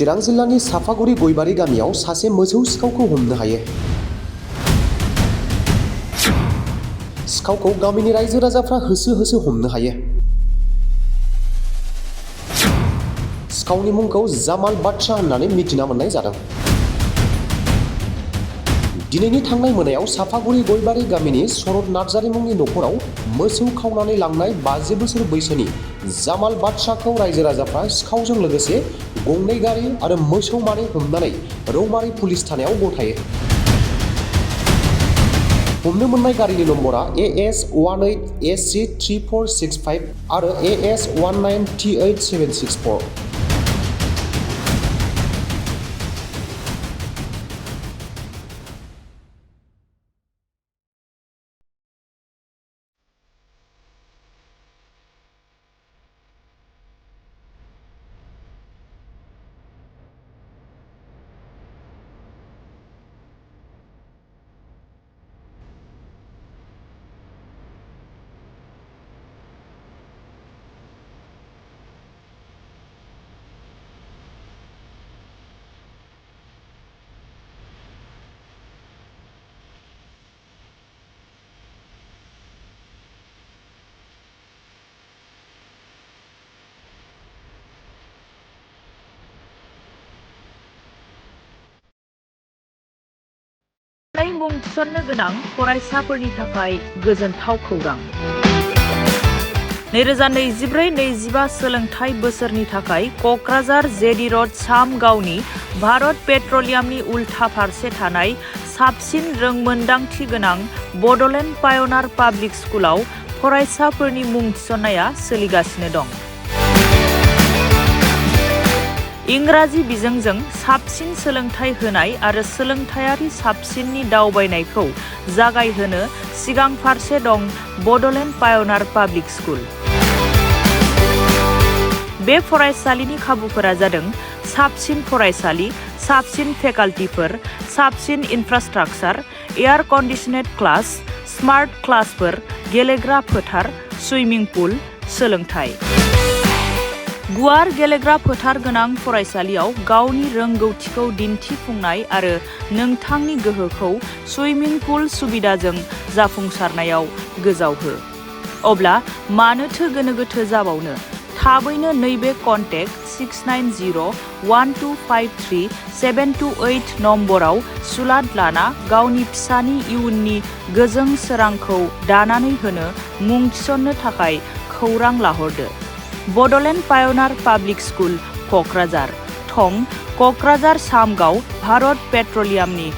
चिरां जिल्लानि साफागुरि गयबारि गामियाव सासे मोसौ सिखावखौ हमनो हायो। सिखावखौ गामिनि रायजो राजाफ्रा होसो होसो हमनो हायो। सिखावनि मुंखौ जामाल बादशाह होननानै मिथिना मोननाय जादों। दिनैनि थांनाय मोनायाव साफागुरि गयबारि गामिनि शरद नार्जारी मुंनि नखराव मोसौ खावनानै लांनाय 50 बोसोर बैसोनि जामाल बादशाहखौ रायजो राजाफ्रा सिखावजों लोगोसे गंनै गारि आरो मोसौ मानै हमनानै रौमारि पुलिस थानायाव गथायो। हमनो मोननाय गारिनि नम्बरा AS18AC3465 आरो AS19T8764। मुं थिसननो गोनां फरायसाफोरनि थाखाय गोजोनथाव खौरां। 2024-25 सोलोंथाइ बोसोरनि थाखाय क'क्राझार जेडी र'ड सामगावनि भारत पेट्रलियामनि उल्था फारसे थानाय साबसिन रोंमोन्दांथि गोनां बड'लेण्ड पाय'नार पाब्लिक स्कुलाव फरायसाफोरनि मुं थिसननाया सोलिगासिनो दं। इंराजि बिजोंजों साबसिन सोलोंथाइ होनाय आरो सोलोंथायारि साबसिननि दावबायनायखौ जागायहोनो सिगां फारसे दं बड'लेण्ड पाय'नार पाब्लिक स्कुल। बे फरायसालिनि खाबुफोरा जादों साबसिन फरायसालि, साबसिन फेकाल्टिफोर, साबसिन इनफ्रास्ट्राक्चार, एयार कन्डिशनेड क्लास, स्मार्ट क्लासफोर, गेलेग्रा फोथार, सुइमिं पुल, सोलोंथाइ। गुवार गेलेग्रा फोथार गोनां फरायसालियाव गावनि रोंगौथिखौ दिन्थिफुंनाय आरो नोंथांनि गोहोखौ सुइमिं पुल सुबिदाजों जाफुंसारनायाव गोजावहो। अब्ला मानोथो गोनो गोथो जाबावनो? थाबैनो नैबे कन्टेक्ट 6901253728 नम्बराव सुलाद लाना गावनि फिसानि इयुननि गोजों सोरांखौ दानानै होनो मुं थिसननो थाखाय खौरां लाहरदो। बड'लेण्ड पाय'नार पाब्लिक स्कुल, क'क्राझार। थं: क'क्राझार सामगाव भारत पेट्रलियामनि